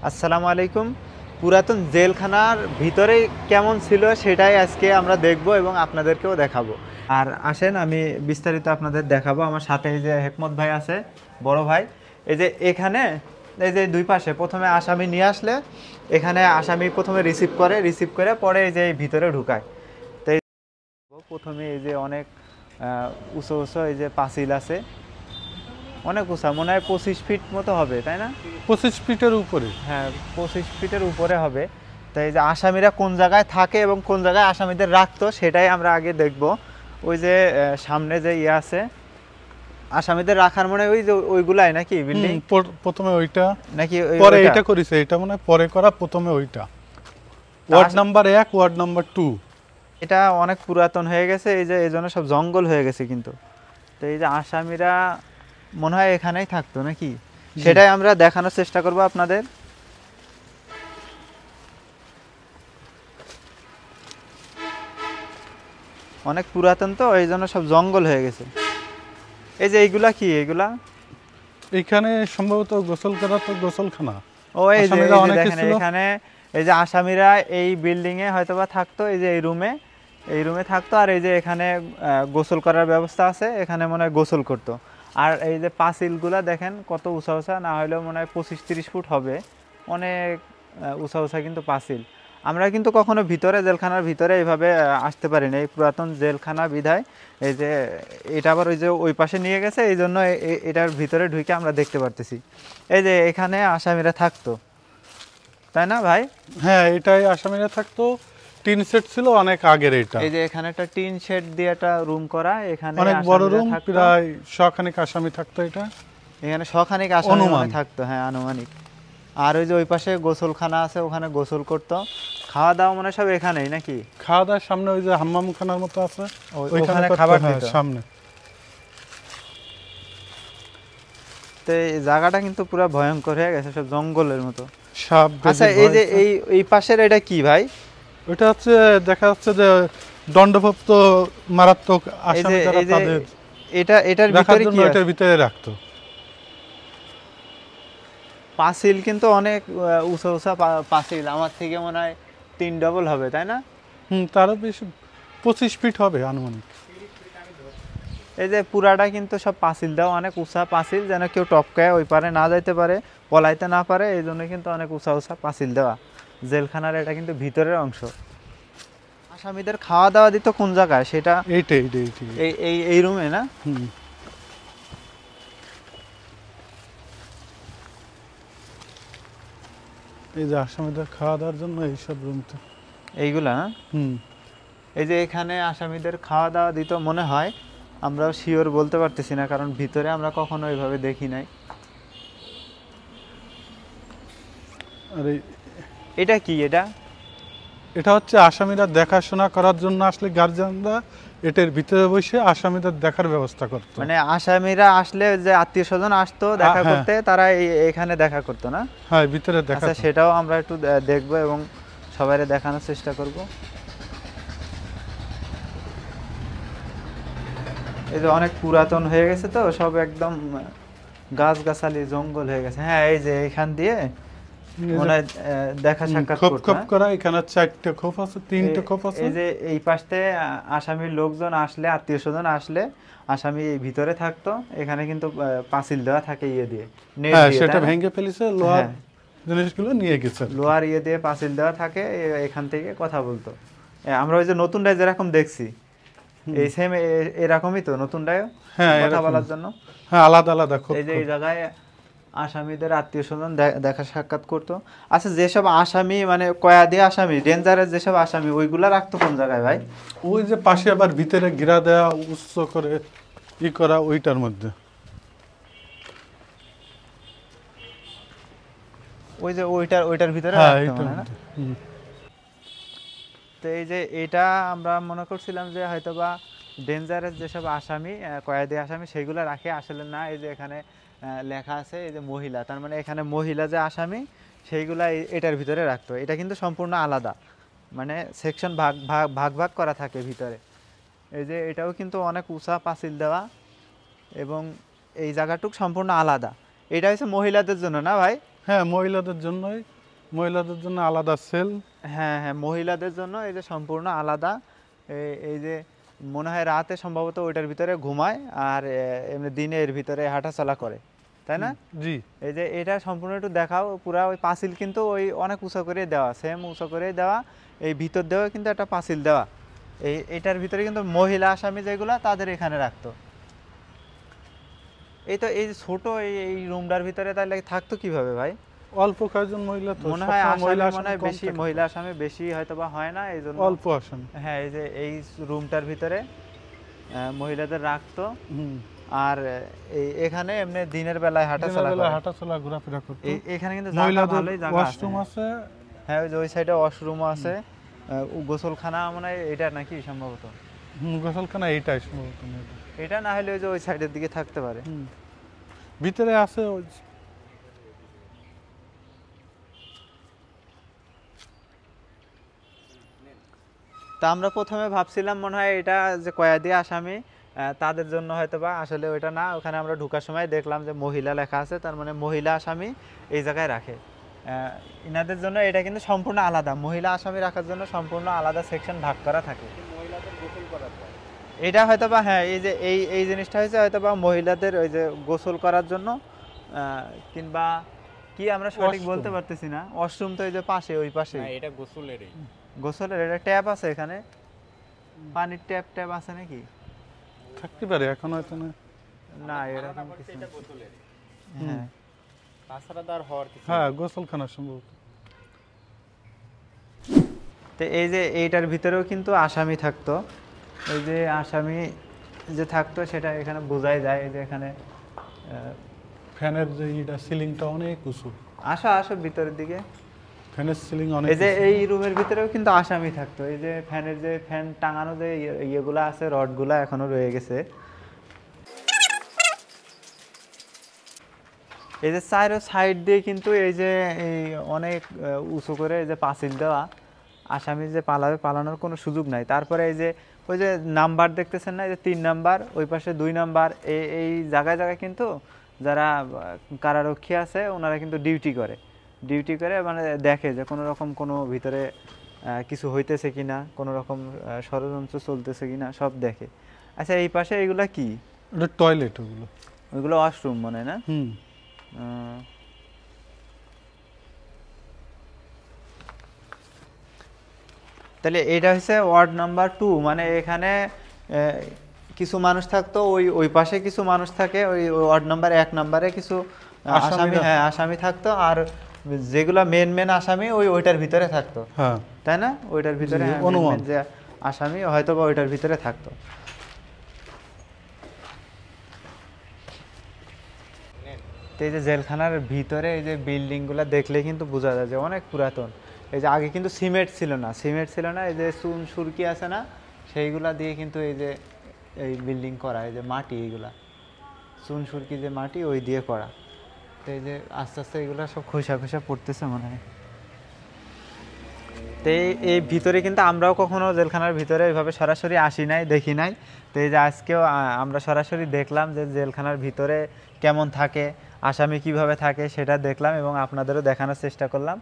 আসসালামু আলাইকুম। পুরাতন জেলখানার ভিতরে কেমন ছিল সেটাই আজকে আমরা দেখব এবং আপনাদেরকেও দেখাবো। আর আসেন আমি বিস্তারিত আপনাদের দেখাবো। আমার সাথে এই যে হেকমত ভাই আছে, বড় ভাই। এই যে এখানে এই যে দুই পাশে প্রথমে আসামি নিয়ে আসলে এখানে আসামি প্রথমে রিসিভ করে পরে এই যে ভিতরে ঢুকায়। তো প্রথমে এই যে অনেক উঁচু উঁচু এই যে পাঁচিল আছে, অনেক উঁচা, মনে হয় 25 ফিট মতো হবে, তাই না? 25 ফিটের উপরে। হ্যাঁ, 25 ফিটের উপরে হবে। তাই এই যে আসামিরা কোন জায়গায় থাকে এবং কোন জায়গায় আসামিদের রাখতো সেটাই আমরা আগে দেখব। ওই যে সামনে যে ইয়ে আছে আসামিদের রাখার, মনে হয় ওই যে ওইগুলাই নাকি বিল্ডিং, প্রথমে ওইটা নাকি পরে এটা করেছে, এটা মনে হয় পরে করা, প্রথমে ওইটা ওয়ার্ড নাম্বার 1 ওয়ার্ড নাম্বার 2। এটা অনেক পুরাতন হয়ে গেছে, এই যে এইজন্য সব জঙ্গল হয়ে গেছে কিন্তু। তো এই যে আসামিরা মনে হয় এখানেই থাকতো নাকি, সেটাই আমরা দেখানোর চেষ্টা করব আপনাদের। অনেক পুরাতন তো এই জন্য সব জঙ্গল হয়ে গেছে। এই যে এইগুলা কি, এইগুলা এখানে সম্ভবত গোসল করা, তো গোসলখানা। ও এই যে দেখেন এখানে এই যে আসামিরা এই বিল্ডিং এ হয়তোবা থাকতো, এই যে এই রুমে থাকতো। আর এই যে এখানে গোসল করার ব্যবস্থা আছে, এখানে মনে হয় গোসল করতো। আর এই যে পাঁচিলগুলা দেখেন কত উঁচা উঁচা, না হলেও মনে হয় 25-30 ফুট হবে, অনেক উঁচা উঁচা কিন্তু পাঁচিল। আমরা কিন্তু কখনো ভিতরে জেলখানার ভিতরে এইভাবে আসতে পারিনি, এই পুরাতন জেলখানা বিধায়। এই যে এটা আবার ওই যে ওই পাশে নিয়ে গেছে, এই জন্য এটার ভিতরে ঢুকে আমরা দেখতে পারতেছি। এই যে এখানে আসামিরা থাকতো, তাই না ভাই? হ্যাঁ, এটাই আসামিরা থাকতো। টিন সেট ছিল অনেক আগের এটা। এই যে এখানে একটা টিন শেড দিয়ে একটা রুম করা, এখানে অনেক বড় রুম, প্রায় 100 খানিক আসামি থাকতো। এটা এখানে 100 খানিক আসামি থাকতো, হ্যাঁ আনুমানিক। আর ওই যে ওই পাশে গোসলখানা আছে, ওখানে গোসল করতো। খাওয়া দাওয়া মনে সব এখানেই নাকি? খাওয়া দাওয়ার সামনে ওই যে হাম্মামখানার মতো আছে, ওইখানে খাবার দিত সামনে। তো এই জায়গাটা কিন্তু পুরো ভয়ঙ্কর হয়ে গেছে, সব জঙ্গলের মতো। আচ্ছা, এই যে এই পাশের এটা কি ভাই? ওটা হচ্ছে দেখা যাচ্ছে যে দণ্ডপ্রাপ্ত মারাত্মক আসামি যারা, তাদের এটার ভিতরে কি আছে? এটার ভিতরে রাখতো পাঁচিল কিন্তু অনেক উঁচা উঁচা পাঁচিল, আমার থেকে মনে হয় 3 ডবল হবে, তাই না? তারও বেশি, 25 ফিট হবে আনুমানিক। এই যে পুরাটা কিন্তু সব পাঁচিল দেওয়া, অনেক উঁচা পাঁচিল, যেন কেউ টপকায় ওই পারে না যাইতে পারে, পলাইতে না পারে, এই জন্য কিন্তু অনেক উঁচা উঁচা পাঁচিল দেওয়া জেলখানার। এটা কিন্তু ভিতরের অংশ। আসামিদের খাওয়া দাওয়া দিত কোন জায়গায় সেটা? এই রুমে না? এই যে আসামিদের খাওয়া দাওয়ার জন্য এইসব রুমতে এইগুলা না? এই যে এখানে আসামিদের খাওয়া দাওয়া দিত মনে হয়, আমরাও শিওর বলতে পারতেছি না, কারণ ভিতরে আমরা কখনো এইভাবে দেখি নাই। আর এটা কি? এটা হচ্ছে আসামিরা দেখাশোনা করার জন্য আসলে গার্জিয়ানরা এটার ভিতরে বসে আসামিদের দেখার ব্যবস্থা করত। মানে আসামিরা আসলে যে আত্মীয় স্বজন আসতো দেখা করতে, তারা এখানে দেখা করতো না? হ্যাঁ, ভিতরে দেখা। আচ্ছা, সেটাও আমরা একটু দেখবো এবং সবাইরে দেখানোর চেষ্টা করব। এই যে অনেক পুরাতন হয়ে গেছে তো সব, একদম গাছগাছালি জঙ্গল হয়ে গেছে। হ্যাঁ, এই যে এখান দিয়ে মনে হয় দেখা সাক্ষাৎ খোপ করা, এখানে 4টে খোপ আছে, 3টে খোপ আছে। এই যে এই পাশে আসামির লোকজন আসলে, আত্মীয় স্বজন আসলে আসামি এই ভিতরে থাকতো। এখানে কিন্তু পাঁচিল দেওয়া থাকে ইয়ে দিয়ে, নেট দিয়ে, সেটা ভেঙে ফেলেছে, লোহার জিনিসগুলো নিয়ে গেছে, লোহার ইয়ে দিয়ে পাঁচিল দেওয়া থাকে, এখান থেকে কথা বলতো। আমরা ওই যে নতুনটায় যেরকম দেখছি এই সেম এরকমই তো নতুনটায় কথা বলার জন্য। হ্যাঁ, আলাদা আলাদা। এই যে এই জায়গায় আসামিদের আত্মীয় স্বজন দেখা সাক্ষাৎ করতো। আচ্ছা, যেসব আসামি মানে কয়েদি আসামি, ডেঞ্জারের যেসব আসামি, ওইগুলা রাখতো কোন জায়গায় ভাই? ওই যে পাশে আবার ভিতরে ঘেরা দেওয়া, উচ্চ করে করা, ওইটার মধ্যে। ওই যে ওইটার ভিতরে রাখতো না? তো এই যে এটা আমরা মনে করছিলাম যে হয়তোবা ডেঞ্জারের যেসব আসামি, কয়েদি আসামি, সেগুলো রাখে, আসলে না। এই যে এখানে লেখা আছে এই যে মহিলা, তার মানে এখানে মহিলা যে আসামি সেইগুলা এটার ভিতরে রাখতো। এটা কিন্তু সম্পূর্ণ আলাদা, মানে সেকশন ভাগ ভাগ ভাগ ভাগ করা থাকে ভিতরে। এই যে এটাও কিন্তু অনেক উঁচা পাঁচিল দেওয়া এবং এই জায়গাটুক সম্পূর্ণ আলাদা। এটা হচ্ছে মহিলাদের জন্য না ভাই? হ্যাঁ, মহিলাদের জন্যই। মহিলাদের জন্য আলাদা সেল। হ্যাঁ হ্যাঁ, মহিলাদের জন্য এই যে সম্পূর্ণ আলাদা। এই যে মনে হয় রাতে সম্ভবত ওইটার ভিতরে ঘুমায়, আর এমনি দিনে এর ভিতরে হাঁটাচলা করে, তাই না? জি। এই যে এটা সম্পূর্ণ একটু দেখাও, পুরা ওই পাঁচিল কিন্তু ওই অনেক উঁচু করে দেওয়া, সেম উঁচু করে দেওয়া, এই ভিতর দেওয়া কিন্তু একটা পাঁচিল দেওয়া। এটার ভিতরে কিন্তু মহিলা আসামি যেগুলা তাদের এখানে রাখতো। এই তো এই যে ছোট এই রুমটার ভিতরে তাহলে থাকতো কিভাবে ভাই? অল্প কয়েকজন মহিলা তো, মনে হয় সবসময় মহিলা আসামি মনে হয় কম বেশি, থাকে। মহিলা আসামি বেশি হয়তো বা হয় না, এই জন্য অল্প আসামি। হ্যাঁ এই যে এই রুমটার ভিতরে মহিলাদের রাখতো। হুম। আর এখানে এমনি দিনের বেলায় হাঁটাচলা করে। হাঁটাচলা ঘোরাফেরা করতো। এখানে কিন্তু জায়গা মহিলাদের ভালোই জায়গা আছে। ওয়াশরুম আছে। হ্যাঁ ওই যে ওই সাইডে ওয়াশরুমও আছে, গোসলখানা মনে হয় এটা নাকি সম্ভবত। গোসলখানা এইটাই সম্ভবত। এটা না হলে ওই যে ওই সাইডের দিকে থাকতে পারে। ভিতরে আছে ওই তা আমরা প্রথমে ভাবছিলাম মনে হয় এটা যে কয়েদি আসামি তাদের জন্য হয়তো বা, আসলে ওইটা না। ওখানে আমরা ঢোকার সময় দেখলাম যে মহিলা লেখা আছে, তার মানে মহিলা আসামি এই জায়গায় রাখে। ইনাদের জন্য এটা কিন্তু সম্পূর্ণ আলাদা, মহিলা আসামি রাখার জন্য সম্পূর্ণ আলাদা সেকশন ভাগ করা থাকে। এটা হয়তো বা হ্যাঁ এই যে এই জিনিসটা হয়েছে হয়তো বা মহিলাদের ওই যে গোসল করার জন্য, কিংবা কি আমরা সঠিক বলতে পারতেছি না। ওয়াশরুম তো এই যে পাশে, ওই পাশে এটা গোসলেরই। গোসলের এটা ট্যাপ আছে এখানে, পানির ট্যাপ আছে নাকি? থাকতে পারে, এখন হয়তো না। না এরকম কিছু এটা না। গোসলেরই। হ্যাঁ তাছাড়া তো আর হওয়ার কিছু হ্যাঁ, গোসলখানা সম্ভবত। তো এই যে এইটার ভিতরেও কিন্তু আসামি থাকতো। এই যে আসামি যে থাকতো সেটা এখানে বোঝাই যায়। এই যে এখানে ফ্যানের যে এটা সিলিংটা অনেক উঁচু। আসো আসো ভিতরের দিকে। ফ্যানের সিলিং অনেক এই যে উঁচু। এই রুমের ভিতরেও কিন্তু আসামি থাকতো। এই যে ফ্যানের যে ফ্যান টাঙানো যে ইয়েগুলা আছে, রডগুলা এখনো রয়ে গেছে। এই যে চারো সাইড দিয়ে কিন্তু এই যে এই অনেক উঁচু করে এই যে পাঁচিল দেওয়া, আসামি যে পালাবে পালানোর কোনো সুযোগ নাই। তারপরে এই যে ওই যে নাম্বার দেখতেছেন না, এই যে 3 নাম্বার, ওই পাশে 2 নাম্বার, এই জায়গায় জায়গায় কিন্তু যারা কারারক্ষী আছে ওনারা কিন্তু ডিউটি করে মানে দেখে যে কোনো রকম কোনো ভিতরে কিছু হইতেছে কিনা, কোনো রকম ষড়যন্ত্র চলতেছে কিনা, সব দেখে। আচ্ছা এই পাশে এইগুলা কি? এটা টয়লেট ওগুলো। ওইগুলো ওয়াশরুম মনে হয় না? তাহলে এটা হচ্ছে ওয়ার্ড নাম্বার 2, মানে এখানে কিছু মানুষ থাকতো, ওই পাশে কিছু মানুষ থাকে, ওই ওয়ার্ড নাম্বার 1 নাম্বারে কিছু আসামি, হ্যাঁ আসামি থাকতো। আর যেগুলা মেন আসামি ওইটার ভিতরে থাকতো, হ্যাঁ তাই না? ওইটার ভিতরে অনুমান যে আসামি হয়তো বা ওইটার ভিতরে থাকতো। তো এই যে জেলখানার ভিতরে এই যে বিল্ডিংগুলো দেখলে কিন্তু বোঝা যায় যে অনেক পুরাতন। এই যে আগে কিন্তু সিমেন্ট ছিল না, এই যে চুন সুরকি আছে না, সেইগুলা দিয়ে কিন্তু এই যে এই বিল্ডিং করা, এই যে মাটি, এইগুলা চুন সুরকি যে মাটি ওই দিয়ে করা। তো এই যে আস্তে আস্তে এগুলো সব খোসা পড়তেছে মনে হয়। তো এই ভিতরে কিন্তু আমরাও কখনো জেলখানার ভিতরে এইভাবে সরাসরি আসি নাই, দেখি নাই। তো এই যে আজকেও আমরা সরাসরি দেখলাম যে জেলখানার ভিতরে কেমন থাকে, আসামি কিভাবে থাকে সেটা দেখলাম এবং আপনাদেরও দেখানোর চেষ্টা করলাম।